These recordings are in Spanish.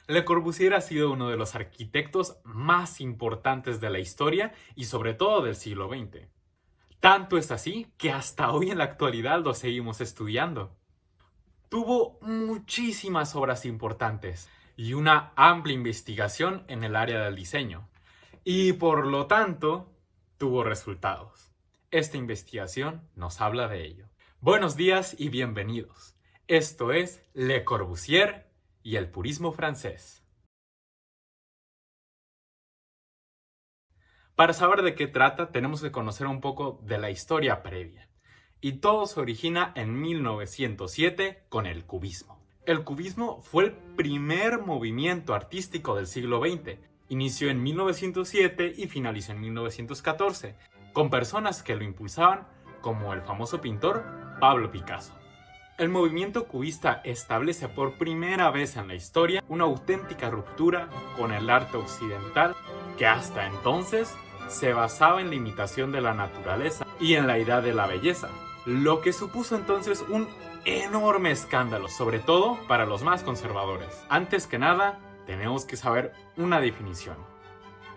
Le Corbusier ha sido uno de los arquitectos más importantes de la historia y sobre todo del siglo XX. Tanto es así que hasta hoy en la actualidad lo seguimos estudiando. Tuvo muchísimas obras importantes y una amplia investigación en el área del diseño. Y por lo tanto, tuvo resultados. Esta investigación nos habla de ello. Buenos días y bienvenidos. Esto es Le Corbusier y el purismo francés. Para saber de qué trata, tenemos que conocer un poco de la historia previa. Y todo se origina en 1907 con el cubismo. El cubismo fue el primer movimiento artístico del siglo XX. Inició en 1907 y finalizó en 1914, con personas que lo impulsaban como el famoso pintor Pablo Picasso. El movimiento cubista establece por primera vez en la historia una auténtica ruptura con el arte occidental que hasta entonces se basaba en la imitación de la naturaleza y en la idea de la belleza, lo que supuso entonces un enorme escándalo, sobre todo para los más conservadores. Antes que nada, tenemos que saber una definición: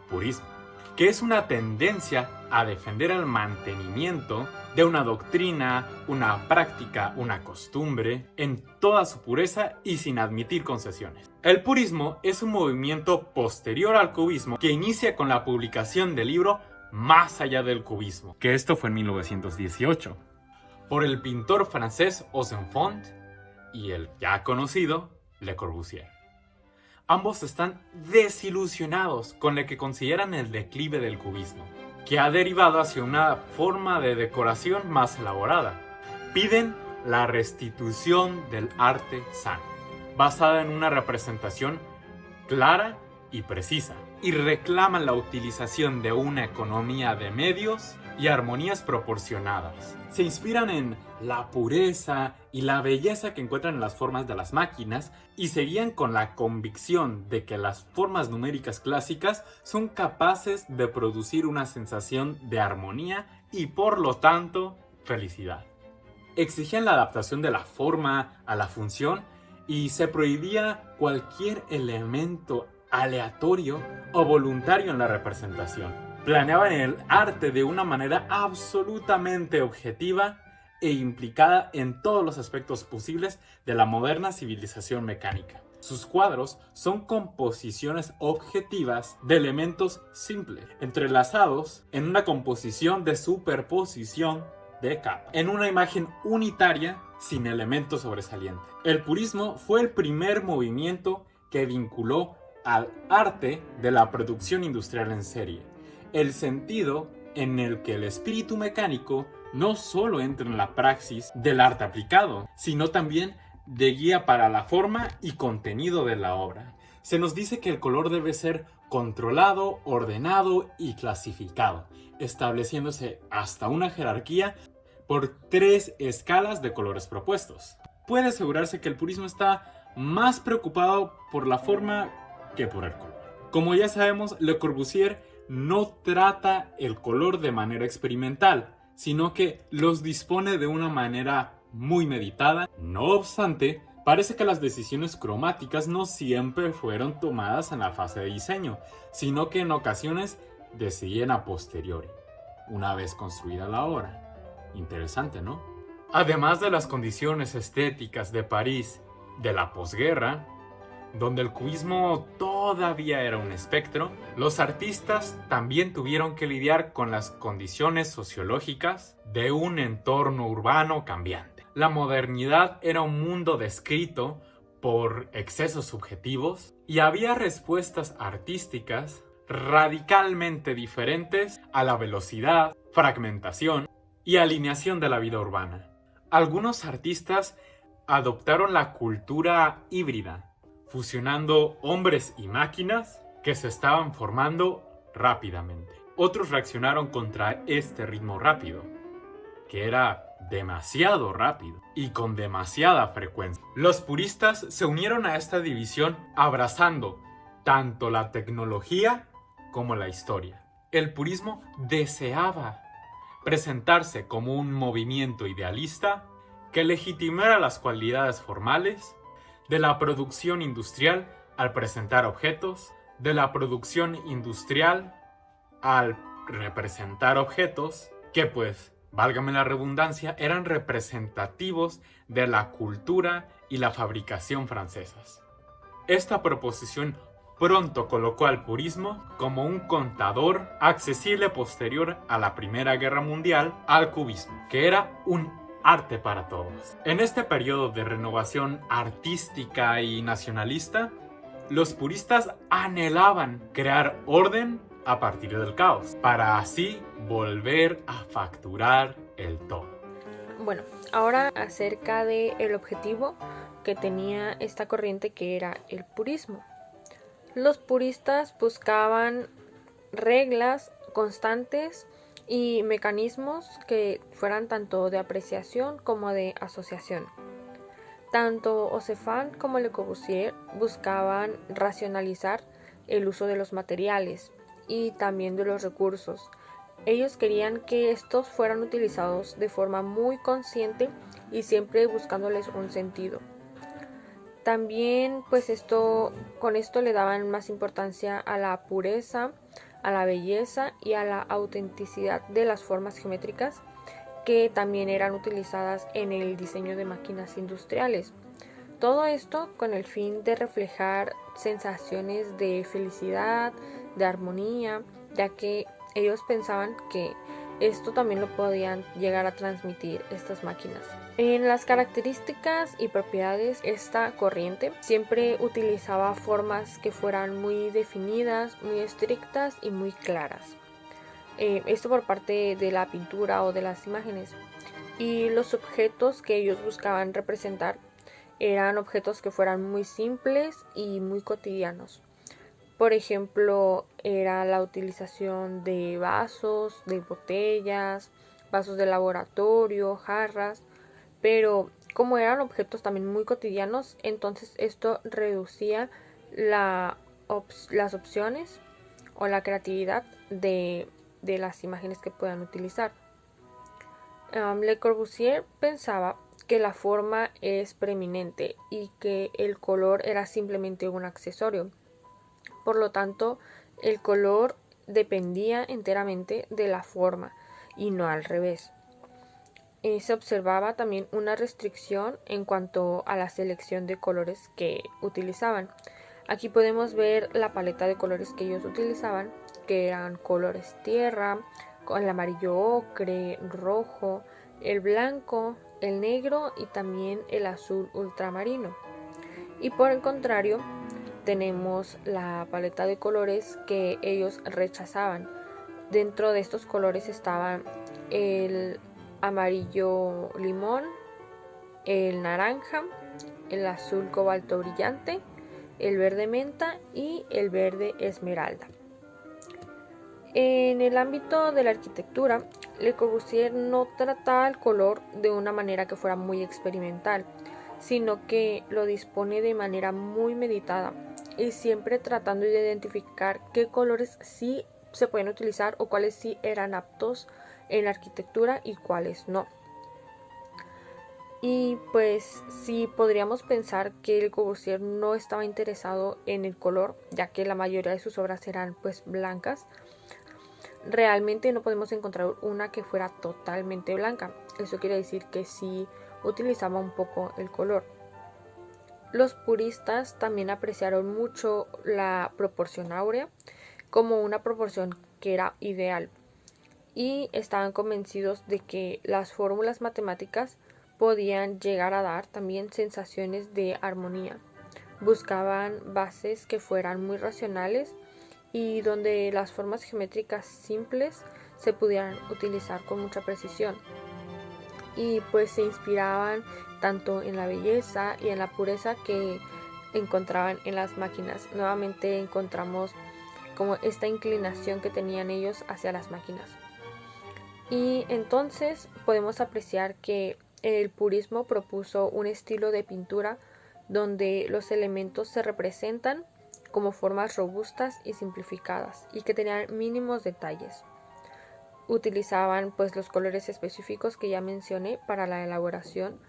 purismo, que es una tendencia a defender el mantenimiento de una doctrina, una práctica, una costumbre, en toda su pureza y sin admitir concesiones. El purismo es un movimiento posterior al cubismo que inicia con la publicación del libro Más allá del cubismo, que esto fue en 1918, por el pintor francés Ozenfant y el ya conocido Le Corbusier. Ambos están desilusionados con lo que consideran el declive del cubismo, que ha derivado hacia una forma de decoración más elaborada. Piden la restitución del arte sano, basada en una representación clara y precisa, y reclaman la utilización de una economía de medios y armonías proporcionadas. Se inspiran en la pureza y la belleza que encuentran en las formas de las máquinas y seguían con la convicción de que las formas numéricas clásicas son capaces de producir una sensación de armonía y por lo tanto felicidad. Exigían la adaptación de la forma a la función y se prohibía cualquier elemento aleatorio o voluntario en la representación. Planeaban el arte de una manera absolutamente objetiva e implicada en todos los aspectos posibles de la moderna civilización mecánica. Sus cuadros son composiciones objetivas de elementos simples, entrelazados en una composición de superposición de capas, en una imagen unitaria sin elementos sobresalientes. El purismo fue el primer movimiento que vinculó al arte de la producción industrial en serie, el sentido en el que el espíritu mecánico no solo entra en la praxis del arte aplicado, sino también de guía para la forma y contenido de la obra. Se nos dice que el color debe ser controlado, ordenado y clasificado, estableciéndose hasta una jerarquía por 3 escalas de colores propuestos. Puede asegurarse que el purismo está más preocupado por la forma que por el color. Como ya sabemos, Le Corbusier no trata el color de manera experimental, sino que los dispone de una manera muy meditada. No obstante, parece que las decisiones cromáticas no siempre fueron tomadas en la fase de diseño, sino que en ocasiones decidían a posteriori, una vez construida la obra. Interesante, ¿no? Además de las condiciones estéticas de París de la posguerra, donde el cubismo todavía era un espectro, los artistas también tuvieron que lidiar con las condiciones sociológicas de un entorno urbano cambiante. La modernidad era un mundo descrito por excesos subjetivos y había respuestas artísticas radicalmente diferentes a la velocidad, fragmentación y alineación de la vida urbana. Algunos artistas adoptaron la cultura híbrida, fusionando hombres y máquinas que se estaban formando rápidamente. Otros reaccionaron contra este ritmo rápido, que era demasiado rápido y con demasiada frecuencia. Los puristas se unieron a esta división abrazando tanto la tecnología como la historia. El purismo deseaba presentarse como un movimiento idealista que legitimara las cualidades formales de la producción industrial al presentar objetos, de la producción industrial al representar objetos que, pues, válgame la redundancia, eran representativos de la cultura y la fabricación francesas. Esta proposición pronto colocó al purismo como un contador accesible posterior a la Primera Guerra Mundial al cubismo, que era un arte para todos. En este periodo de renovación artística y nacionalista, los puristas anhelaban crear orden a partir del caos, para así volver a facturar el todo. Bueno, ahora acerca del objetivo que tenía esta corriente, que era el purismo. Los puristas buscaban reglas constantes y mecanismos que fueran tanto de apreciación como de asociación. Tanto Hocephane como Le Corbusier buscaban racionalizar el uso de los materiales y también de los recursos. Ellos querían que estos fueran utilizados de forma muy consciente y siempre buscándoles un sentido. También pues con esto le daban más importancia a la pureza, a la belleza y a la autenticidad de las formas geométricas, que también eran utilizadas en el diseño de máquinas industriales. Todo esto con el fin de reflejar sensaciones de felicidad, de armonía, ya que ellos pensaban que esto también lo podían llegar a transmitir estas máquinas. En las características y propiedades, esta corriente siempre utilizaba formas que fueran muy definidas, muy estrictas y muy claras. Esto por parte de la pintura o de las imágenes. Y los objetos que ellos buscaban representar eran objetos que fueran muy simples y muy cotidianos. Por ejemplo, era la utilización de vasos, de botellas, vasos de laboratorio, jarras, pero como eran objetos también muy cotidianos, entonces esto reducía las opciones o la creatividad de las imágenes que puedan utilizar. Le Corbusier pensaba que la forma es preeminente y que el color era simplemente un accesorio. Por lo tanto, el color dependía enteramente de la forma y no al revés. Se observaba también una restricción en cuanto a la selección de colores que utilizaban. Aquí podemos ver la paleta de colores que ellos utilizaban, que eran colores tierra, con el amarillo ocre, rojo, el blanco, el negro y también el azul ultramarino. Y por el contrario, tenemos la paleta de colores que ellos rechazaban. Dentro de estos colores estaban el amarillo limón, el naranja, el azul cobalto brillante, el verde menta y el verde esmeralda. En el ámbito de la arquitectura, Le Corbusier no trataba el color de una manera que fuera muy experimental, sino que lo dispone de manera muy meditada y siempre tratando de identificar qué colores sí se pueden utilizar o cuáles sí eran aptos en la arquitectura y cuáles no. Y pues sí podríamos pensar que Le Corbusier no estaba interesado en el color, ya que la mayoría de sus obras eran pues blancas. Realmente no podemos encontrar una que fuera totalmente blanca. Eso quiere decir que sí utilizaba un poco el color. Los puristas también apreciaron mucho la proporción áurea como una proporción que era ideal y estaban convencidos de que las fórmulas matemáticas podían llegar a dar también sensaciones de armonía. Buscaban bases que fueran muy racionales y donde las formas geométricas simples se pudieran utilizar con mucha precisión. Y pues se inspiraban tanto en la belleza y en la pureza que encontraban en las máquinas. Nuevamente encontramos como esta inclinación que tenían ellos hacia las máquinas. Y entonces podemos apreciar que el purismo propuso un estilo de pintura donde los elementos se representan como formas robustas y simplificadas y que tenían mínimos detalles. Utilizaban pues los colores específicos que ya mencioné para la elaboración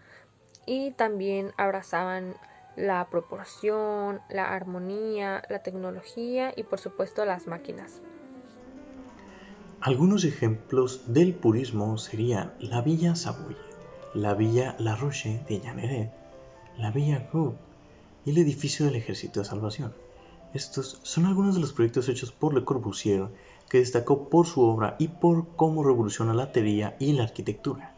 y también abrazaban la proporción, la armonía, la tecnología y por supuesto las máquinas. Algunos ejemplos del purismo serían la Villa Savoye, la Villa La Roche de Llaneret, la Villa Goutte y el edificio del Ejército de Salvación. Estos son algunos de los proyectos hechos por Le Corbusier, que destacó por su obra y por cómo revoluciona la teoría y la arquitectura.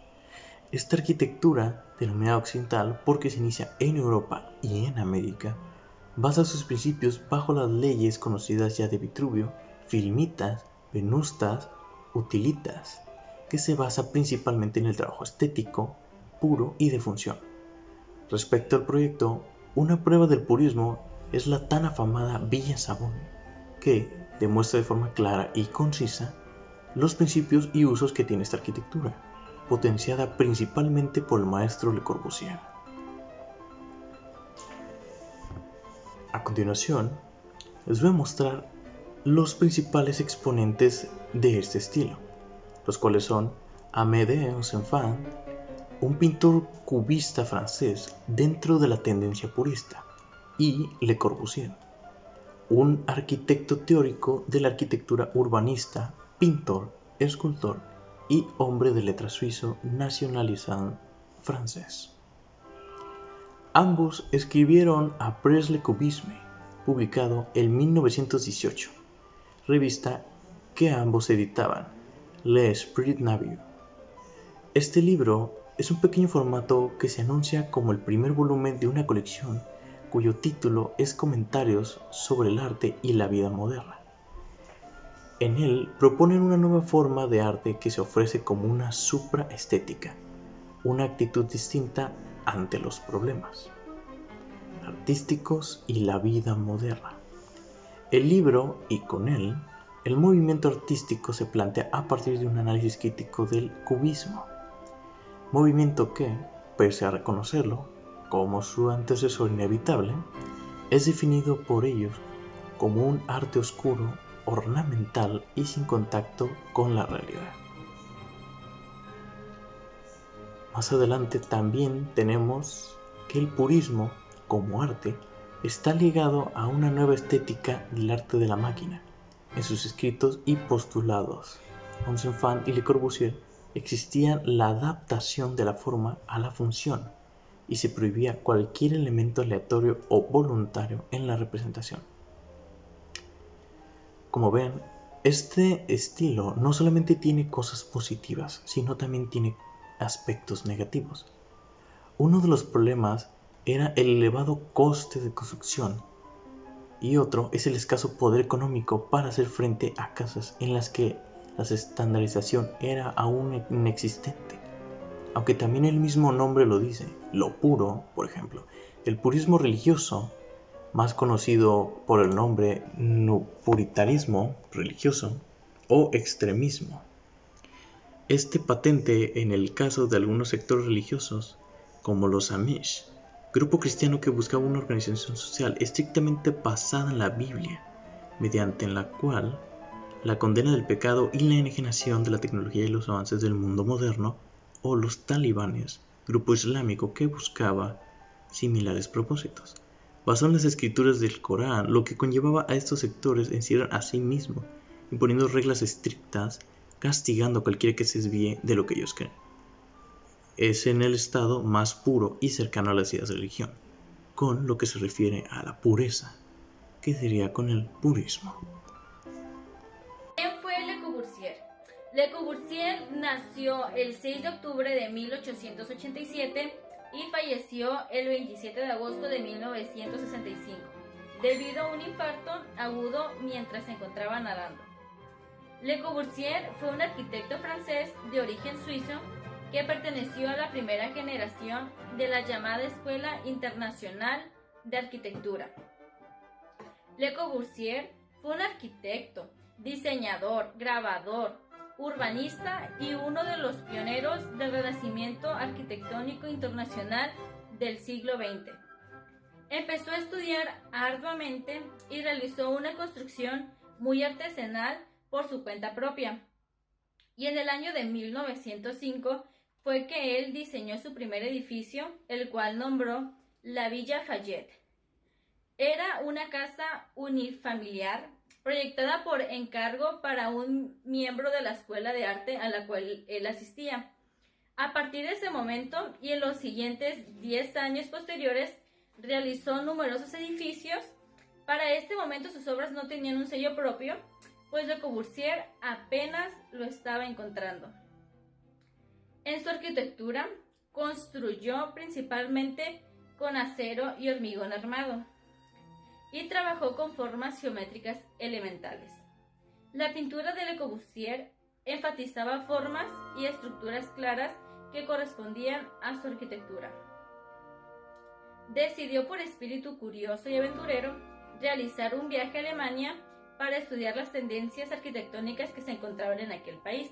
Esta arquitectura, denominada occidental porque se inicia en Europa y en América, basa sus principios bajo las leyes conocidas ya de Vitruvio, Filmitas, Venustas, Utilitas, que se basa principalmente en el trabajo estético, puro y de función. Respecto al proyecto, una prueba del purismo es la tan afamada Villa Savoye, que demuestra de forma clara y concisa los principios y usos que tiene esta arquitectura, potenciada principalmente por el maestro Le Corbusier. A continuación, les voy a mostrar los principales exponentes de este estilo, los cuales son Amédée Cézanne, un pintor cubista francés dentro de la tendencia purista, y Le Corbusier, un arquitecto teórico de la arquitectura urbanista, pintor, escultor y hombre de letras suizo nacionalizado francés. Ambos escribieron Après le Cubisme, publicado en 1918, revista que ambos editaban, L'Esprit Nouveau. Este libro es un pequeño formato que se anuncia como el primer volumen de una colección cuyo título es Comentarios sobre el arte y la vida moderna. En él proponen una nueva forma de arte que se ofrece como una supraestética, una actitud distinta ante los problemas artísticos y la vida moderna. El libro, y con él, el movimiento artístico se plantea a partir de un análisis crítico del cubismo, movimiento que, pese a reconocerlo como su antecesor inevitable, es definido por ellos como un arte oscuro, ornamental y sin contacto con la realidad. Más adelante también tenemos que el purismo, como arte, está ligado a una nueva estética del arte de la máquina. En sus escritos y postulados, Cézanne y Le Corbusier existía la adaptación de la forma a la función y se prohibía cualquier elemento aleatorio o voluntario en la representación. Como ven, este estilo no solamente tiene cosas positivas, sino también tiene aspectos negativos. Uno de los problemas era el elevado coste de construcción y otro es el escaso poder económico para hacer frente a casas en las que la estandarización era aún inexistente. Aunque también el mismo nombre lo dice, lo puro, por ejemplo, el purismo religioso, más conocido por el nombre puritanismo religioso o extremismo. Este patente en el caso de algunos sectores religiosos, como los Amish, grupo cristiano que buscaba una organización social estrictamente basada en la Biblia, mediante la cual la condena del pecado y la enajenación de la tecnología y los avances del mundo moderno, o los talibanes, grupo islámico que buscaba similares propósitos. Basado en las escrituras del Corán, lo que conllevaba a estos sectores encierran a sí mismos, imponiendo reglas estrictas, castigando a cualquiera que se desvíe de lo que ellos creen. Es en el estado más puro y cercano a las ideas de religión, con lo que se refiere a la pureza, que sería con el purismo. ¿Quién fue Le Corbusier? Le Corbusier nació el 6 de octubre de 1887 y falleció el 27 de agosto de 1965, debido a un infarto agudo mientras se encontraba nadando. Le Corbusier fue un arquitecto francés de origen suizo que perteneció a la primera generación de la llamada Escuela Internacional de Arquitectura. Le Corbusier fue un arquitecto, diseñador, grabador, urbanista y uno de los pioneros del renacimiento arquitectónico internacional del siglo XX. Empezó a estudiar arduamente y realizó una construcción muy artesanal por su cuenta propia. Y en el año de 1905 fue que él diseñó su primer edificio, el cual nombró la Villa Fayette. Era una casa unifamiliar proyectada por encargo para un miembro de la escuela de arte a la cual él asistía. A partir de ese momento y en los siguientes 10 años posteriores, realizó numerosos edificios. Para este momento sus obras no tenían un sello propio, pues Le Corbusier apenas lo estaba encontrando. En su arquitectura, construyó principalmente con acero y hormigón armado, y trabajó con formas geométricas elementales. La pintura de Le Corbusier enfatizaba formas y estructuras claras que correspondían a su arquitectura. Decidió por espíritu curioso y aventurero realizar un viaje a Alemania para estudiar las tendencias arquitectónicas que se encontraban en aquel país.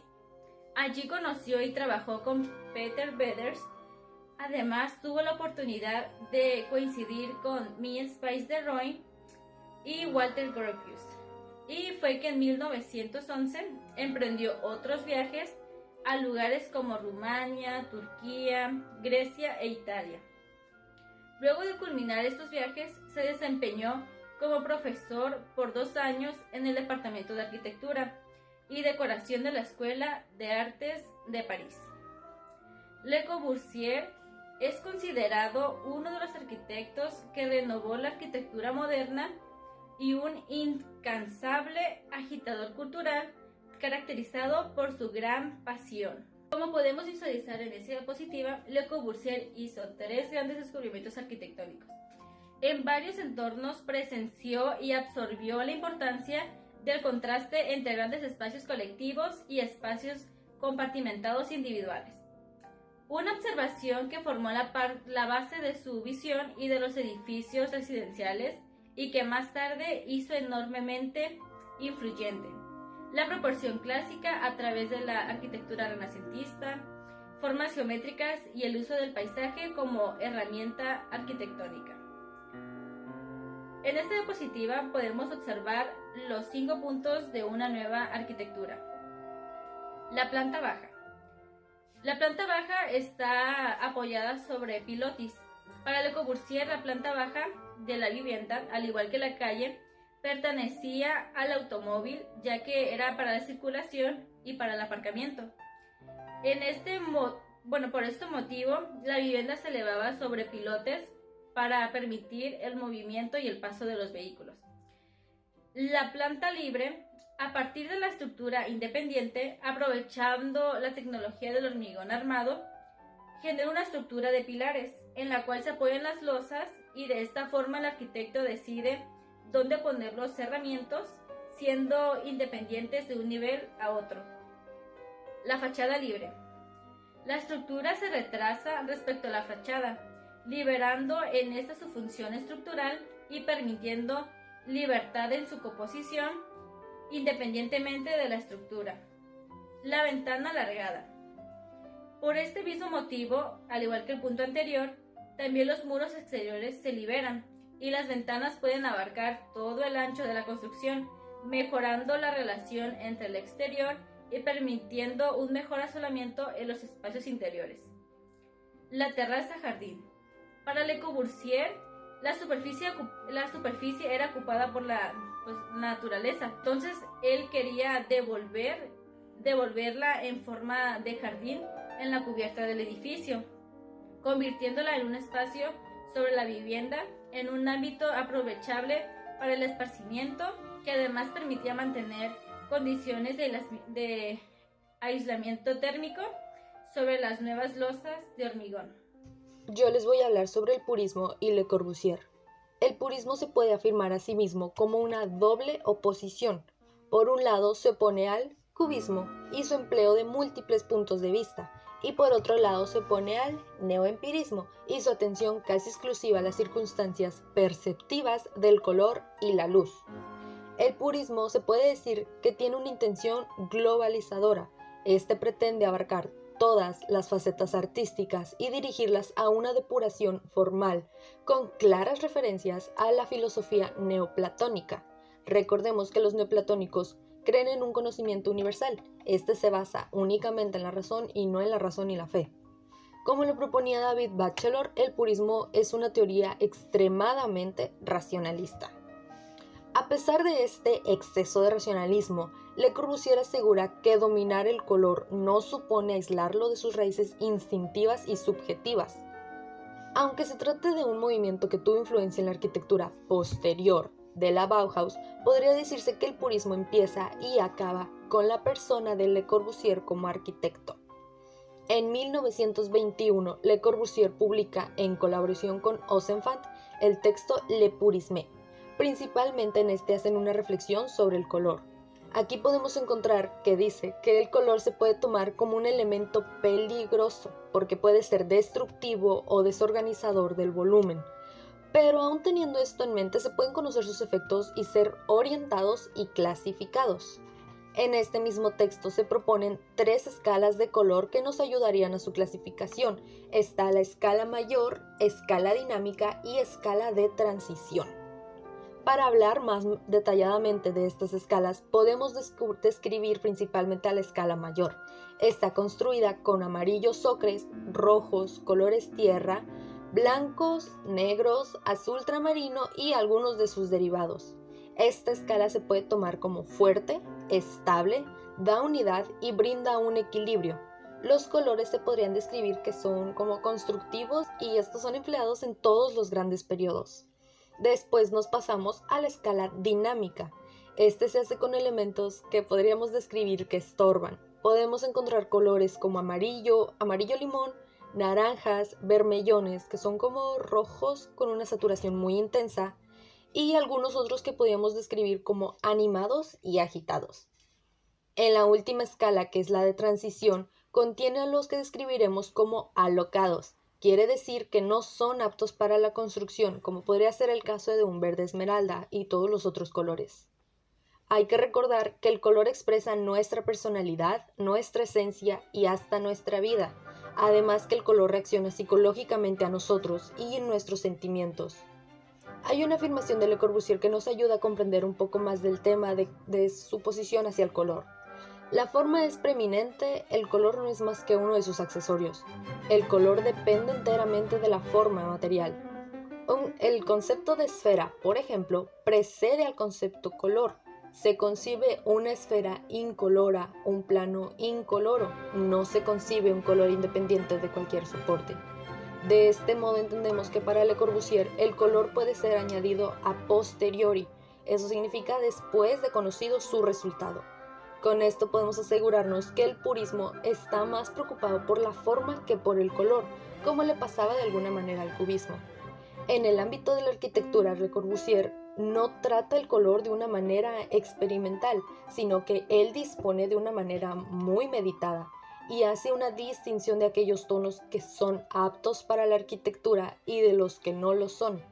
Allí conoció y trabajó con Peter Veders. Además, tuvo la oportunidad de coincidir con Mies Pais de Roy y Walter Gropius. Y fue que en 1911 emprendió otros viajes a lugares como Rumania, Turquía, Grecia e Italia. Luego de culminar estos viajes, se desempeñó como profesor por 2 años en el Departamento de Arquitectura y Decoración de la Escuela de Artes de París. Le Corbusier es considerado uno de los arquitectos que renovó la arquitectura moderna y un incansable agitador cultural caracterizado por su gran pasión. Como podemos visualizar en esta diapositiva, Le Corbusier hizo 3 grandes descubrimientos arquitectónicos. En varios entornos presenció y absorbió la importancia del contraste entre grandes espacios colectivos y espacios compartimentados individuales. Una observación que formó la base de su visión y de los edificios residenciales y que más tarde hizo enormemente influyente. La proporción clásica a través de la arquitectura renacentista, formas geométricas y el uso del paisaje como herramienta arquitectónica. En esta diapositiva podemos observar los 5 puntos de una nueva arquitectura. La planta baja. La planta baja está apoyada sobre pilotis. Para Le Corbusier, la planta baja de la vivienda, al igual que la calle, pertenecía al automóvil, ya que era para la circulación y para el aparcamiento. Por este motivo, la vivienda se elevaba sobre pilotes para permitir el movimiento y el paso de los vehículos. La planta libre, a partir de la estructura independiente, aprovechando la tecnología del hormigón armado, genera una estructura de pilares en la cual se apoyan las losas y de esta forma el arquitecto decide dónde poner los cerramientos, siendo independientes de un nivel a otro. La fachada libre. La estructura se retrasa respecto a la fachada, liberando en esta su función estructural y permitiendo libertad en su composición independientemente de la estructura. La ventana alargada. Por este mismo motivo, al igual que el punto anterior, también los muros exteriores se liberan y las ventanas pueden abarcar todo el ancho de la construcción, mejorando la relación entre el exterior y permitiendo un mejor asolamiento en los espacios interiores. La terraza jardín. Para Le Corbusier, la superficie era ocupada por la naturaleza, entonces él quería devolverla en forma de jardín en la cubierta del edificio, convirtiéndola en un espacio sobre la vivienda, en un ámbito aprovechable para el esparcimiento, que además permitía mantener condiciones de aislamiento térmico sobre las nuevas losas de hormigón. Yo les voy a hablar sobre el purismo y Le Corbusier. El purismo se puede afirmar a sí mismo como una doble oposición. Por un lado se opone al cubismo y su empleo de múltiples puntos de vista, y por otro lado se opone al neoempirismo y su atención casi exclusiva a las circunstancias perceptivas del color y la luz. El purismo se puede decir que tiene una intención globalizadora. Este pretende abarcar todas las facetas artísticas y dirigirlas a una depuración formal, con claras referencias a la filosofía neoplatónica. Recordemos que los neoplatónicos creen en un conocimiento universal. Este se basa únicamente en la razón y no en la razón y la fe. Como lo proponía David Batchelor, el purismo es una teoría extremadamente racionalista. A pesar de este exceso de racionalismo, Le Corbusier asegura que dominar el color no supone aislarlo de sus raíces instintivas y subjetivas. Aunque se trate de un movimiento que tuvo influencia en la arquitectura posterior de la Bauhaus, podría decirse que el purismo empieza y acaba con la persona de Le Corbusier como arquitecto. En 1921, Le Corbusier publica, en colaboración con Osenfant, el texto Le Purisme. Principalmente en este hacen una reflexión sobre el color. Aquí podemos encontrar que dice que el color se puede tomar como un elemento peligroso, porque puede ser destructivo o desorganizador del volumen. Pero aún teniendo esto en mente, se pueden conocer sus efectos y ser orientados y clasificados. En este mismo texto se proponen 3 escalas de color que nos ayudarían a su clasificación. Está la escala mayor, escala dinámica y escala de transición. Para hablar más detalladamente de estas escalas, podemos describir principalmente a la escala mayor. Está construida con amarillos ocres, rojos, colores tierra, blancos, negros, azul ultramarino y algunos de sus derivados. Esta escala se puede tomar como fuerte, estable, da unidad y brinda un equilibrio. Los colores se podrían describir que son como constructivos y estos son empleados en todos los grandes periodos. Después nos pasamos a la escala dinámica. Este se hace con elementos que podríamos describir que estorban. Podemos encontrar colores como amarillo, amarillo limón, naranjas, vermellones, que son como rojos con una saturación muy intensa, y algunos otros que podríamos describir como animados y agitados. En la última escala, que es la de transición, contiene a los que describiremos como alocados. Quiere decir que no son aptos para la construcción, como podría ser el caso de un verde esmeralda y todos los otros colores. Hay que recordar que el color expresa nuestra personalidad, nuestra esencia y hasta nuestra vida, además que el color reacciona psicológicamente a nosotros y en nuestros sentimientos. Hay una afirmación de Le Corbusier que nos ayuda a comprender un poco más del tema de su posición hacia el color. La forma es preeminente, el color no es más que uno de sus accesorios. El color depende enteramente de la forma material. El concepto de esfera, por ejemplo, precede al concepto color. Se concibe una esfera incolora, un plano incoloro. No se concibe un color independiente de cualquier soporte. De este modo entendemos que para Le Corbusier el color puede ser añadido a posteriori. Eso significa después de conocido su resultado. Con esto podemos asegurarnos que el purismo está más preocupado por la forma que por el color, como le pasaba de alguna manera al cubismo. En el ámbito de la arquitectura, Le Corbusier no trata el color de una manera experimental, sino que él dispone de una manera muy meditada y hace una distinción de aquellos tonos que son aptos para la arquitectura y de los que no lo son.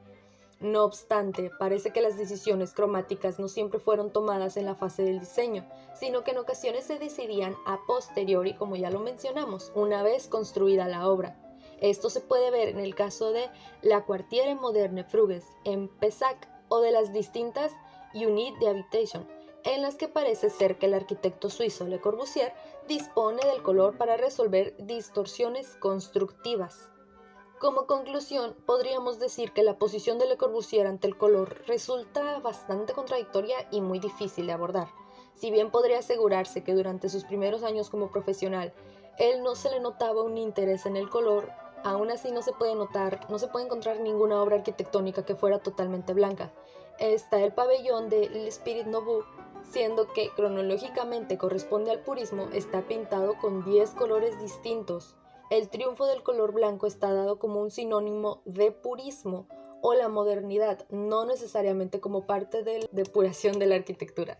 No obstante, parece que las decisiones cromáticas no siempre fueron tomadas en la fase del diseño, sino que en ocasiones se decidían a posteriori, como ya lo mencionamos, una vez construida la obra. Esto se puede ver en el caso de la Quartiere Moderne Fruges en Pessac o de las distintas Units d'Habitation, en las que parece ser que el arquitecto suizo Le Corbusier dispone del color para resolver distorsiones constructivas. Como conclusión, podríamos decir que la posición de Le Corbusier ante el color resulta bastante contradictoria y muy difícil de abordar. Si bien podría asegurarse que durante sus primeros años como profesional, él no se le notaba un interés en el color, aún así no se puede encontrar ninguna obra arquitectónica que fuera totalmente blanca. Está el pabellón de L'Esprit Nouveau, siendo que cronológicamente corresponde al purismo, está pintado con 10 colores distintos. El triunfo del color blanco está dado como un sinónimo de purismo o la modernidad, no necesariamente como parte de la depuración de la arquitectura.